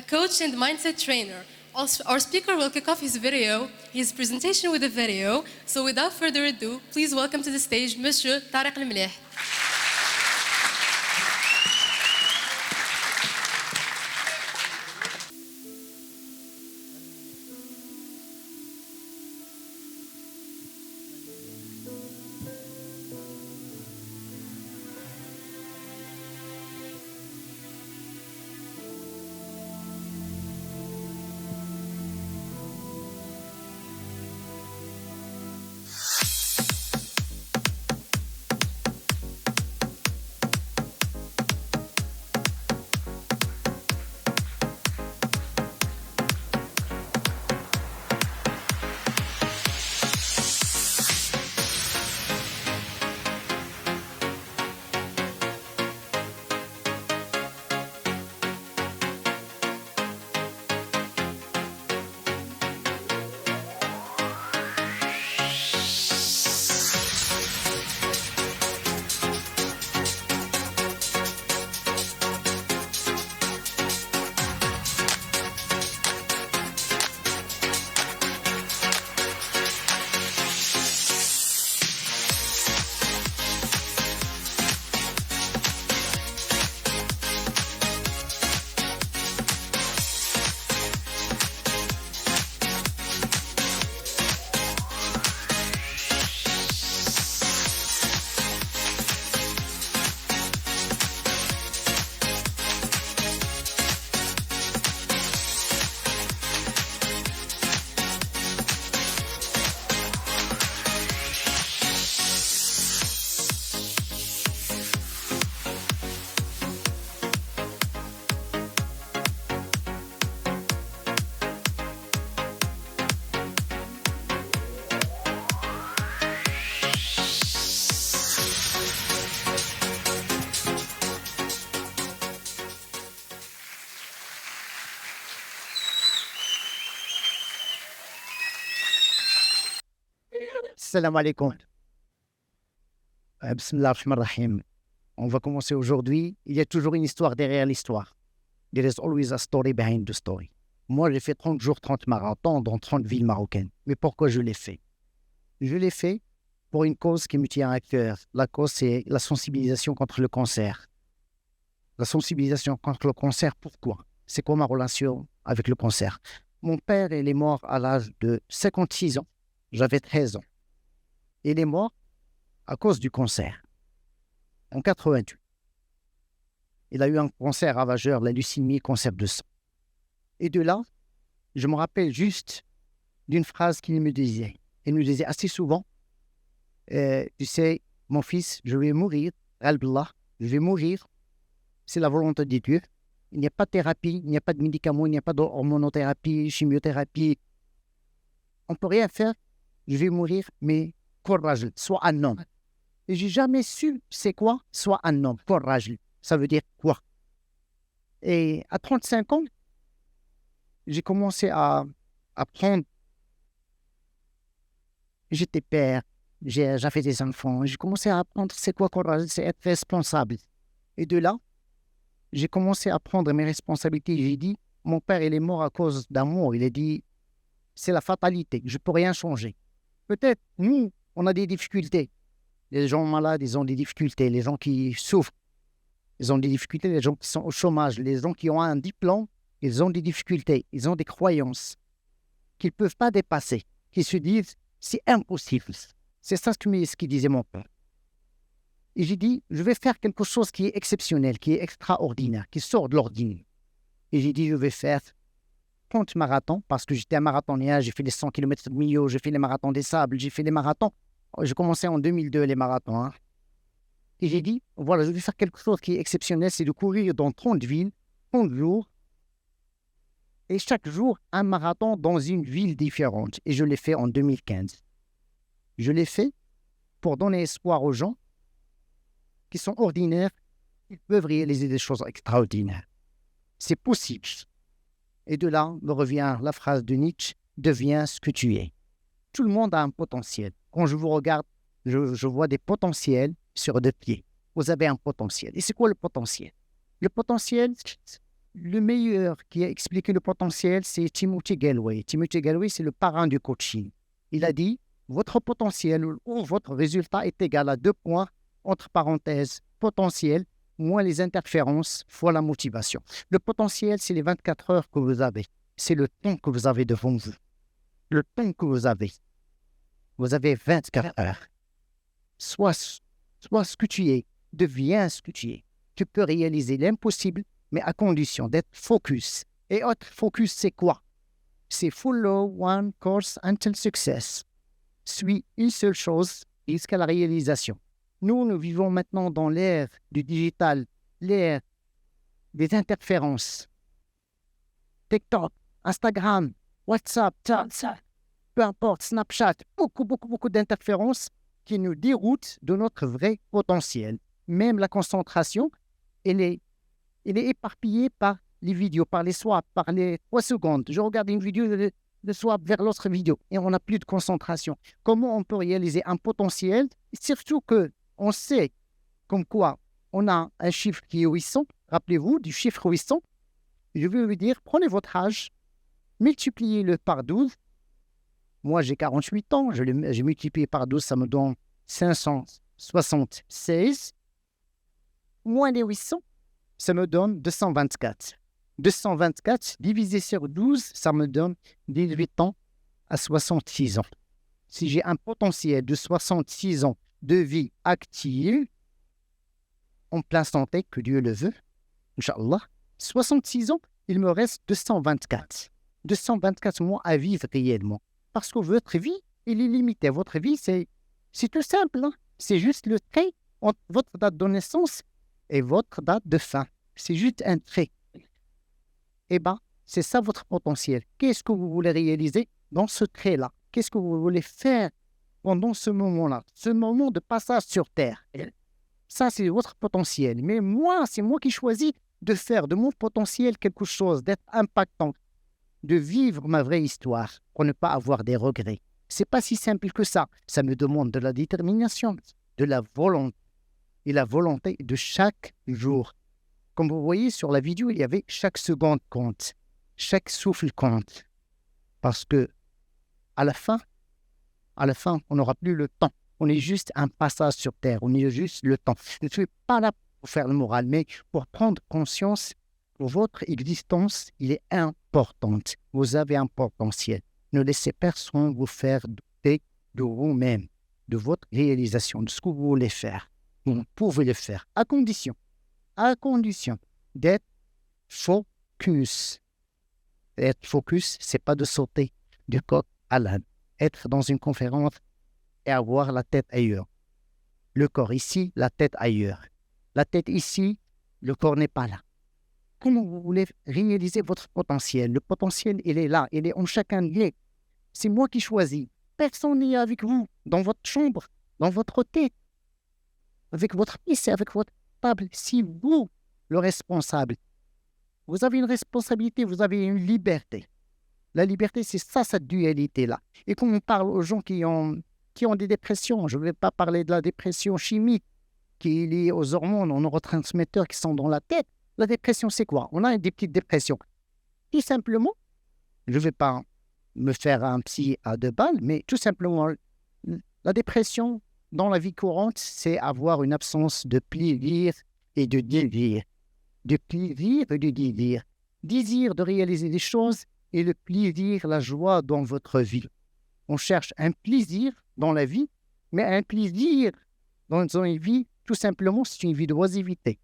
coach and mindset trainer. Also, our speaker will kick off his presentation with a video. So without further ado, please welcome to the stage Monsieur Tariq Al-Mleh. Salam alaikum. Bismillah ar-Rahman ar-Rahim. On va commencer aujourd'hui. Il y a toujours une histoire derrière l'histoire. There is always a story behind the story. Moi, j'ai fait 30 jours, 30 marathons dans 30 villes marocaines. Mais pourquoi je l'ai fait? Je l'ai fait pour une cause qui me tient à cœur. La cause, c'est la sensibilisation contre le cancer. La sensibilisation contre le cancer, pourquoi? C'est quoi ma relation avec le cancer? Mon père, il est mort à l'âge de 56 ans. J'avais 13 ans. Il est mort à cause du cancer, en 88. Il a eu un cancer ravageur, la leucémie, cancer de sang. Et de là, je me rappelle juste d'une phrase qu'il me disait. Il me disait assez souvent, tu sais, mon fils, je vais mourir, Albillah, je vais mourir, c'est la volonté de Dieu. Il n'y a pas de thérapie, il n'y a pas de médicaments, il n'y a pas d'hormonothérapie, chimiothérapie. On ne peut rien faire, je vais mourir, mais courage, sois un homme. Et j'ai jamais su c'est quoi, sois un homme, courage. Ça veut dire quoi? Et à 35 ans, j'ai commencé à apprendre. J'étais père, j'avais des enfants. J'ai commencé à apprendre c'est quoi courage, c'est être responsable. Et de là, j'ai commencé à prendre mes responsabilités. J'ai dit, mon père, il est mort à cause d'amour. Il a dit, c'est la fatalité, je ne peux rien changer. Peut-être, nous, on a des difficultés. Les gens malades, ils ont des difficultés. Les gens qui souffrent, ils ont des difficultés. Les gens qui sont au chômage, les gens qui ont un diplôme, ils ont des difficultés. Ils ont des croyances qu'ils ne peuvent pas dépasser, qui se disent, c'est impossible. C'est ça ce qu'il disait mon père. Et j'ai dit, je vais faire quelque chose qui est exceptionnel, qui est extraordinaire, qui sort de l'ordinaire. Et j'ai dit, je vais faire 30 marathons, parce que j'étais un marathonien, j'ai fait les 100 km de milieu, j'ai fait les marathons des sables, j'ai fait les marathons. J'ai commencé en 2002 les marathons. Hein. Et j'ai dit, voilà, je vais faire quelque chose qui est exceptionnel, c'est de courir dans 30 villes, 30 jours, et chaque jour, un marathon dans une ville différente. Et je l'ai fait en 2015. Je l'ai fait pour donner espoir aux gens qui sont ordinaires, ils peuvent réaliser des choses extraordinaires. C'est possible. Et de là me revient la phrase de Nietzsche, deviens ce que tu es. Tout le monde a un potentiel. Quand je vous regarde, je vois des potentiels sur deux pieds. Vous avez un potentiel. Et c'est quoi le potentiel? Le potentiel, Le meilleur qui a expliqué le potentiel, c'est Timothy Gallwey. Timothy Gallwey, c'est le parrain du coaching. Il a dit, votre potentiel ou votre résultat est égal à 2 points, entre parenthèses, potentiel, moins les interférences, fois la motivation. Le potentiel, c'est les 24 heures que vous avez. C'est le temps que vous avez devant vous. Le temps que vous avez. Vous avez 24 heures. Sois ce que tu es. Deviens ce que tu es. Tu peux réaliser l'impossible, mais à condition d'être focus. Et autre focus, c'est quoi? C'est follow one course until success. Suis une seule chose jusqu'à la réalisation. Nous vivons maintenant dans l'ère du digital, l'ère des interférences. TikTok, Instagram, WhatsApp, peu importe, Snapchat, beaucoup d'interférences qui nous déroutent de notre vrai potentiel. Même la concentration, elle est éparpillée par les vidéos, par les swaps, par les 3 secondes. Je regarde une vidéo de swap vers l'autre vidéo et on n'a plus de concentration. Comment on peut réaliser un potentiel? Surtout qu'on sait comme quoi on a un chiffre qui est 800. Rappelez-vous du chiffre 800. Je veux vous dire, prenez votre âge, multipliez-le par 12. Moi, j'ai 48 ans, j'ai multiplié par 12, ça me donne 576. Moins les 800, ça me donne 224. 224 divisé sur 12, ça me donne 18 ans à 66 ans. Si j'ai un potentiel de 66 ans de vie active, en plein santé, que Dieu le veut, Inch'Allah, 66 ans, il me reste 224. 224 mois à vivre réellement. Parce que votre vie, elle est limitée. Votre vie, c'est tout simple. Hein? C'est juste le trait entre votre date de naissance et votre date de fin. C'est juste un trait. Eh bien, c'est ça votre potentiel. Qu'est-ce que vous voulez réaliser dans ce trait-là? Qu'est-ce que vous voulez faire pendant ce moment-là? Ce moment de passage sur Terre. Ça, c'est votre potentiel. Mais moi, c'est moi qui choisis de faire de mon potentiel quelque chose, d'être impactant, de vivre ma vraie histoire pour ne pas avoir des regrets. C'est pas si simple que ça. Ça me demande de la détermination, de la volonté et la volonté de chaque jour. Comme vous voyez sur la vidéo, il y avait chaque seconde compte, chaque souffle compte. Parce que à la fin, on n'aura plus le temps. On est juste un passage sur Terre. On est juste le temps. Je ne suis pas là pour faire le moral, mais pour prendre conscience que votre existence, il est importante. Vous avez un potentiel. Ne laissez personne vous faire douter de vous-même, de votre réalisation, de ce que vous voulez faire. Vous pouvez le faire, à condition d'être focus. Être focus, c'est pas de sauter du coq à l'âne. Être dans une conférence et avoir la tête ailleurs. Le corps ici, la tête ailleurs. La tête ici, le corps n'est pas là. Comment vous voulez réaliser votre potentiel? Le potentiel, il est là, il est en chacun de nous. C'est moi qui choisis. Personne n'est avec vous, dans votre chambre, dans votre tête, avec votre PC, avec votre table. C'est vous le responsable. Vous avez une responsabilité, vous avez une liberté. La liberté, c'est ça, cette dualité-là. Et quand on parle aux gens qui ont des dépressions, je ne vais pas parler de la dépression chimique qui est liée aux hormones, aux neurotransmetteurs qui sont dans la tête. La dépression, c'est quoi? On a des petites dépressions. Tout simplement, je ne vais pas me faire un psy à 2 balles, mais tout simplement, la dépression dans la vie courante, c'est avoir une absence de plaisir et de désir. De plaisir et de désir. Désir de réaliser des choses et le plaisir, la joie dans votre vie. On cherche un plaisir dans la vie, mais un plaisir dans une vie, tout simplement, c'est une vie d'oisiveté.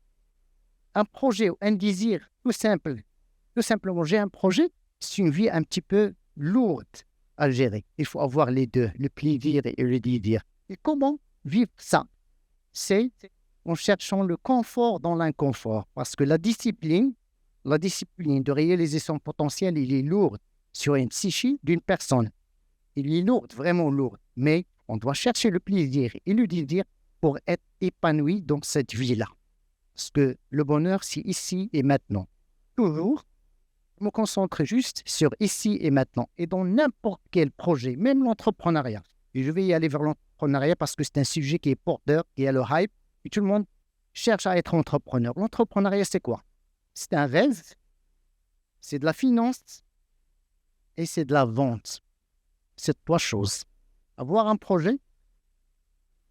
Un projet ou un désir, tout simplement, j'ai un projet, c'est une vie un petit peu lourde à gérer. Il faut avoir les deux, le plaisir et le désir. Et comment vivre ça? C'est en cherchant le confort dans l'inconfort. Parce que la discipline de réaliser son potentiel, il est lourde sur une psyché d'une personne. Il est lourd, vraiment lourd. Mais on doit chercher le plaisir et le désir pour être épanoui dans cette vie-là. Parce que le bonheur, c'est ici et maintenant. Toujours, je me concentre juste sur ici et maintenant. Et dans n'importe quel projet, même l'entrepreneuriat. Et je vais y aller vers l'entrepreneuriat parce que c'est un sujet qui est porteur, qui a le hype. Et tout le monde cherche à être entrepreneur. L'entrepreneuriat, c'est quoi? C'est un rêve c'est de la finance et c'est de la vente. C'est trois choses. Avoir un projet,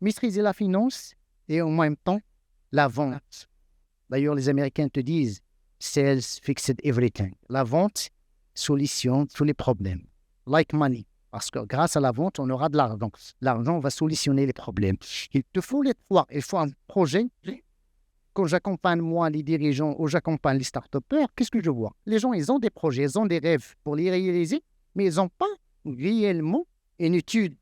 maîtriser la finance et en même temps la vente. D'ailleurs, les Américains te disent « Sales fixed everything ». La vente solutionne tous les problèmes. Like money. Parce que grâce à la vente, on aura de l'argent. L'argent va solutionner les problèmes. Il te faut les trois. Il faut un projet. Quand j'accompagne moi les dirigeants ou j'accompagne les start-upers, qu'est-ce que je vois? Les gens, ils ont des projets, ils ont des rêves pour les réaliser, mais ils n'ont pas réellement une étude,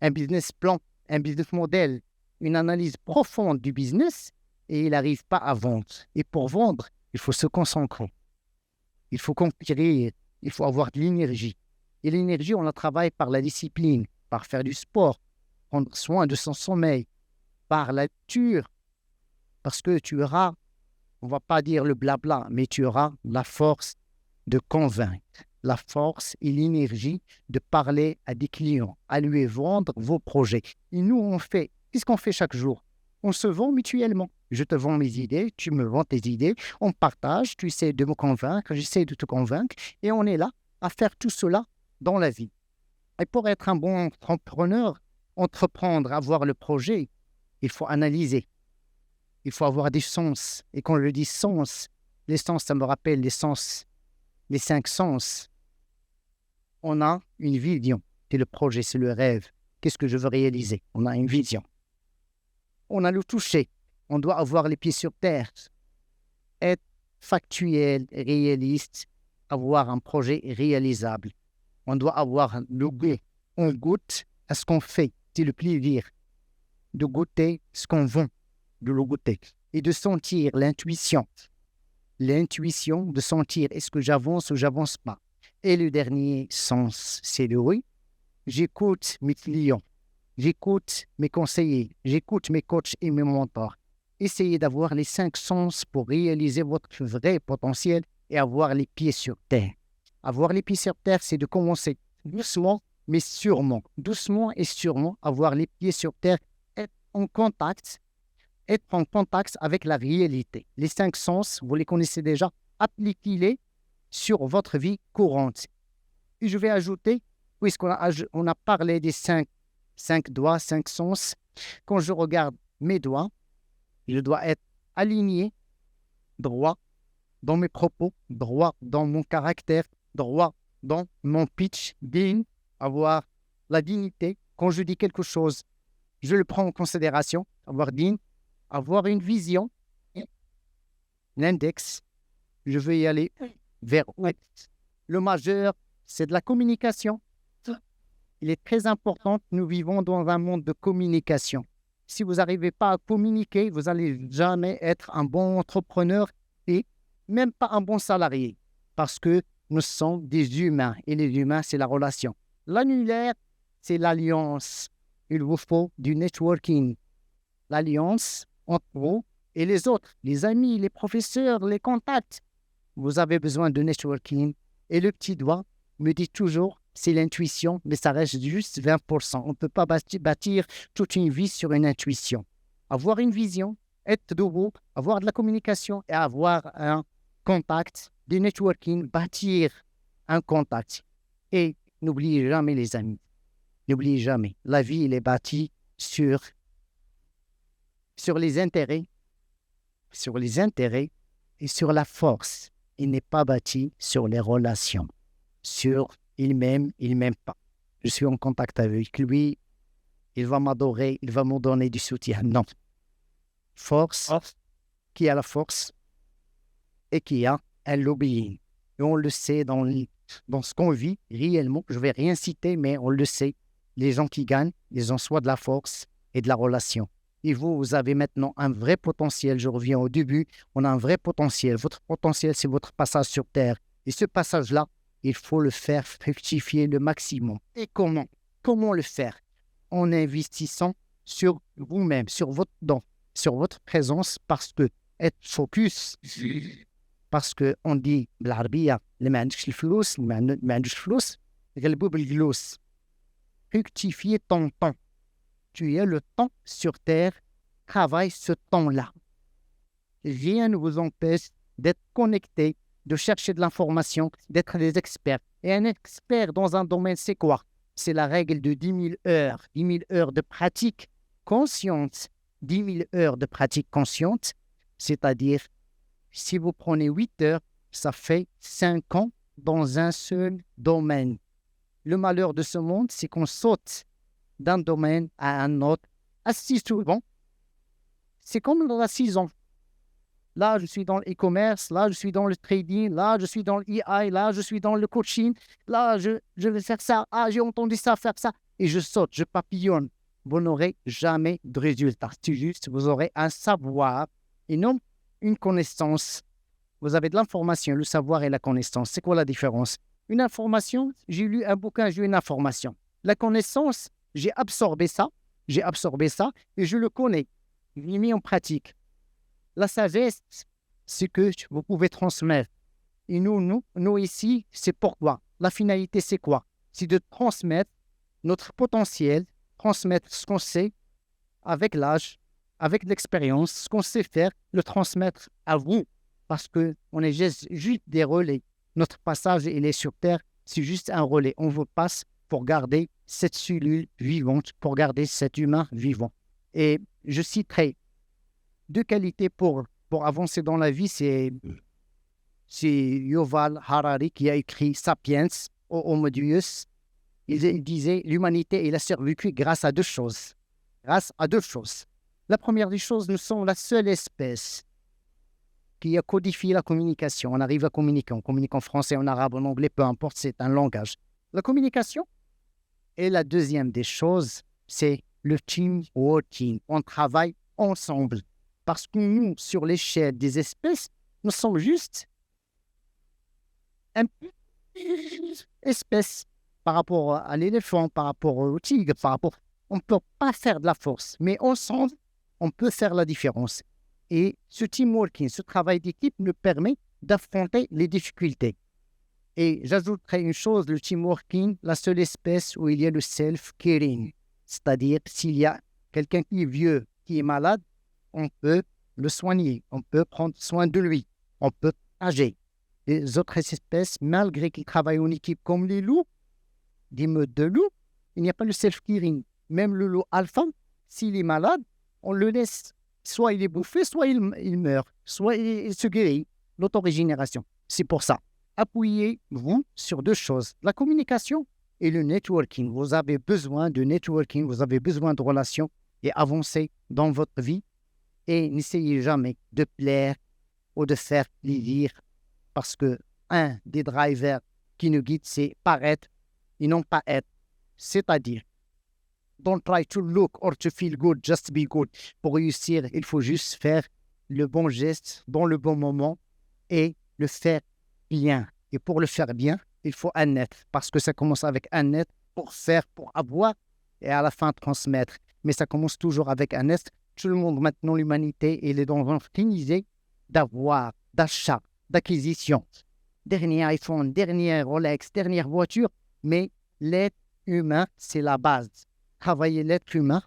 un business plan, un business model, une analyse profonde du business et ils n'arrivent pas à vendre. Et pour vendre, il faut se concentrer. Il faut conquérir. Il faut avoir de l'énergie. Et l'énergie, on la travaille par la discipline, par faire du sport, prendre soin de son sommeil, par la lecture. Parce que tu auras, on ne va pas dire le blabla, mais tu auras la force de convaincre, la force et l'énergie de parler à des clients, à lui vendre vos projets. Et nous, qu'est-ce qu'on fait chaque jour? On se vend mutuellement. Je te vends mes idées, tu me vends tes idées, on partage, tu essaies de me convaincre, j'essaie de te convaincre, et on est là à faire tout cela dans la vie. Et pour être un bon entrepreneur, entreprendre, avoir le projet, il faut analyser. Il faut avoir des sens. Et quand je dis sens, les sens, ça me rappelle les sens, les 5 sens. On a une vision. C'est le projet, c'est le rêve. Qu'est-ce que je veux réaliser? On a une vision. On a le toucher. On doit avoir les pieds sur terre. Être factuel, réaliste, avoir un projet réalisable. On doit avoir le goût. On goûte à ce qu'on fait. C'est le plaisir de goûter ce qu'on veut, de le goûter. Et de sentir l'intuition. L'intuition de sentir est-ce que j'avance ou j'avance pas. Et le dernier sens, c'est le oui. J'écoute mes clients. J'écoute mes conseillers. J'écoute mes coachs et mes mentors. Essayez d'avoir les 5 sens pour réaliser votre vrai potentiel et avoir les pieds sur terre. Avoir les pieds sur terre, c'est de commencer doucement, mais sûrement. Doucement et sûrement, avoir les pieds sur terre, être en contact avec la réalité. Les 5 sens, vous les connaissez déjà, appliquez-les sur votre vie courante. Et je vais ajouter, puisqu'on a parlé des 5 doigts, 5 sens, quand je regarde mes doigts, je dois être aligné, droit dans mes propos, droit dans mon caractère, droit dans mon pitch, digne, avoir la dignité. Quand je dis quelque chose, je le prends en considération, avoir digne, avoir une vision, l'index, je veux y aller vers le majeur, c'est de la communication. Il est très important que nous vivons dans un monde de communication. Si vous n'arrivez pas à communiquer, vous n'allez jamais être un bon entrepreneur et même pas un bon salarié. Parce que nous sommes des humains et les humains, c'est la relation. L'annulaire, c'est l'alliance. Il vous faut du networking. L'alliance entre vous et les autres, les amis, les professeurs, les contacts. Vous avez besoin de networking. Et le petit doigt me dit toujours, c'est l'intuition, mais ça reste juste 20%. On ne peut pas bâtir toute une vie sur une intuition. Avoir une vision, être debout, avoir de la communication et avoir un contact, du networking, bâtir un contact. Et n'oubliez jamais les amis. N'oubliez jamais. La vie, elle est bâtie sur les intérêts et sur la force. Il n'est pas bâti sur les relations, sur il m'aime pas. Je suis en contact avec lui, il va m'adorer, il va me donner du soutien. Non. Force, qui a la force et qui a un lobbying. Et on le sait dans ce qu'on vit réellement. Je ne vais rien citer, mais on le sait. Les gens qui gagnent, ils ont soit de la force et de la relation. Et vous avez maintenant un vrai potentiel. Je reviens au début. On a un vrai potentiel. Votre potentiel, c'est votre passage sur Terre. Et ce passage-là, il faut le faire fructifier le maximum. Et comment? Comment le faire? En investissant sur vous-même, sur votre don, sur votre présence, parce que être focus, parce qu'on dit بالعربية اللي ما عندكش الفلوس اللي ما عندوش فلوس غلبوه بالجلوس. Fructifier ton temps. Tu as le temps sur Terre, travaille ce temps-là. Rien ne vous empêche d'être connecté, de chercher de l'information, d'être des experts. Et un expert dans un domaine, c'est quoi? C'est la règle de 10 000 heures de pratique consciente. 10 000 heures de pratique consciente, c'est-à-dire, si vous prenez 8 heures, ça fait 5 ans dans un seul domaine. Le malheur de ce monde, c'est qu'on saute d'un domaine à un autre assez souvent. C'est comme dans la saison. Là, je suis dans l'e-commerce, là, je suis dans le trading, là, je suis dans l'EI, là, je suis dans le coaching, là, je vais faire ça, ah, j'ai entendu ça, faire ça, et je saute, je papillonne. Vous n'aurez jamais de résultat. C'est juste, vous aurez un savoir et non une connaissance. Vous avez de l'information, le savoir et la connaissance. C'est quoi la différence? Une information, j'ai lu un bouquin, j'ai une information. La connaissance, j'ai absorbé ça et je le connais. Je l'ai mis en pratique. La sagesse, c'est que vous pouvez transmettre. Et nous ici, c'est pourquoi. La finalité, c'est quoi? C'est de transmettre notre potentiel, transmettre ce qu'on sait avec l'âge, avec l'expérience, ce qu'on sait faire, le transmettre à vous. Parce qu'on est juste des relais. Notre passage, il est sur Terre, c'est juste un relais. On vous passe pour garder cette cellule vivante, pour garder cet humain vivant. Et je citerai 2 qualités pour avancer dans la vie, c'est Yuval Harari qui a écrit Sapiens, Homo Deus. Il disait l'humanité il a survécu grâce à 2 choses. Grâce à 2 choses. La première des choses, nous sommes la seule espèce qui a codifié la communication. On arrive à communiquer. On communique en français, en arabe, en anglais, peu importe, c'est un langage. La communication. Et la deuxième des choses, c'est le team working. On travaille ensemble. Parce que nous, sur l'échelle des espèces, nous sommes juste un peu espèce par rapport à l'éléphant, par rapport au tigre, on ne peut pas faire de la force, mais ensemble, on peut faire la différence. Et ce teamworking, ce travail d'équipe nous permet d'affronter les difficultés. Et j'ajouterai une chose, le teamworking, la seule espèce où il y a le self-caring. C'est-à-dire, s'il y a quelqu'un qui est vieux, qui est malade, on peut le soigner, on peut prendre soin de lui, on peut agir. Les autres espèces, malgré qu'ils travaillent en équipe comme les loups, des meutes de loups, il n'y a pas le self-caring. Même le loup alpha, s'il est malade, on le laisse. Soit il est bouffé, soit il meurt, soit il se guérit. L'autorégénération. C'est pour ça. Appuyez-vous sur 2 choses. La communication et le networking. Vous avez besoin de networking, vous avez besoin de relations et avancer dans votre vie. Et n'essayez jamais de plaire ou de faire plaisir parce que un des drivers qui nous guide, c'est paraître et non pas être. C'est-à-dire, don't try to look or to feel good, just be good. Pour réussir, il faut juste faire le bon geste dans le bon moment et le faire bien. Et pour le faire bien, il faut un être. Parce que ça commence avec un être pour faire, pour avoir et à la fin transmettre. Mais ça commence toujours avec un être. Tout le monde, maintenant, l'humanité, il est dans un optimisé d'avoir, d'achat, d'acquisition. Dernier iPhone, dernier Rolex, dernière voiture. Mais l'être humain, c'est la base. Travailler l'être humain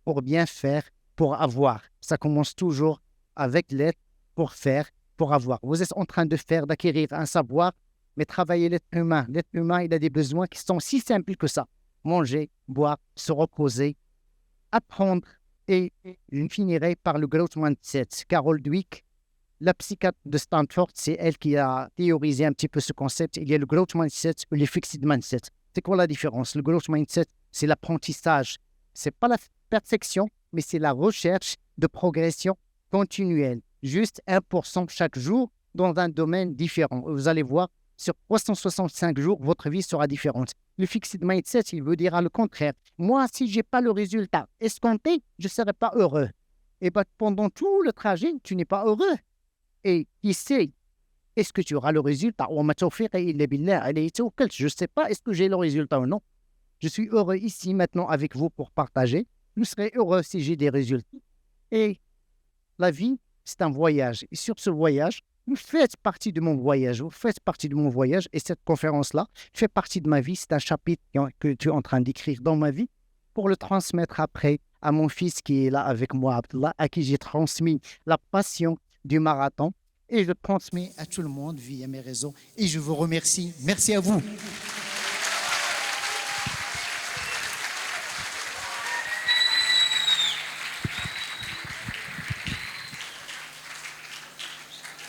pour bien faire, pour avoir. Ça commence toujours avec l'être pour faire, pour avoir. Vous êtes en train de faire, d'acquérir un savoir, mais travailler l'être humain. L'être humain, il a des besoins qui sont si simples que ça. Manger, boire, se reposer, apprendre. Et je finirai par le growth mindset. Carol Dweck, la psychiatre de Stanford, c'est elle qui a théorisé un petit peu ce concept. Il y a le growth mindset ou le fixed mindset. C'est quoi la différence? Le growth mindset, c'est l'apprentissage. C'est pas la perfection, mais c'est la recherche de progression continuelle. Juste 1% chaque jour dans un domaine différent. Vous allez voir, sur 365 jours, votre vie sera différente. Le fixed mindset, il veut dire le contraire. Moi, si je n'ai pas le résultat escompté, je ne serai pas heureux. Et bien, pendant tout le trajet, tu n'es pas heureux. Et qui sait, est-ce que tu auras le résultat? Je ne sais pas, est-ce que j'ai le résultat ou non? Je suis heureux ici, maintenant, avec vous pour partager. Je serai heureux si j'ai des résultats. Et la vie, c'est un voyage. Et sur ce voyage, vous faites partie de mon voyage. Vous faites partie de mon voyage. Et cette conférence-là fait partie de ma vie. C'est un chapitre que tu es en train d'écrire dans ma vie pour le transmettre après à mon fils qui est là avec moi, Abdullah, à qui j'ai transmis la passion du marathon et je transmets à tout le monde via mes réseaux. Et je vous remercie. Merci à vous.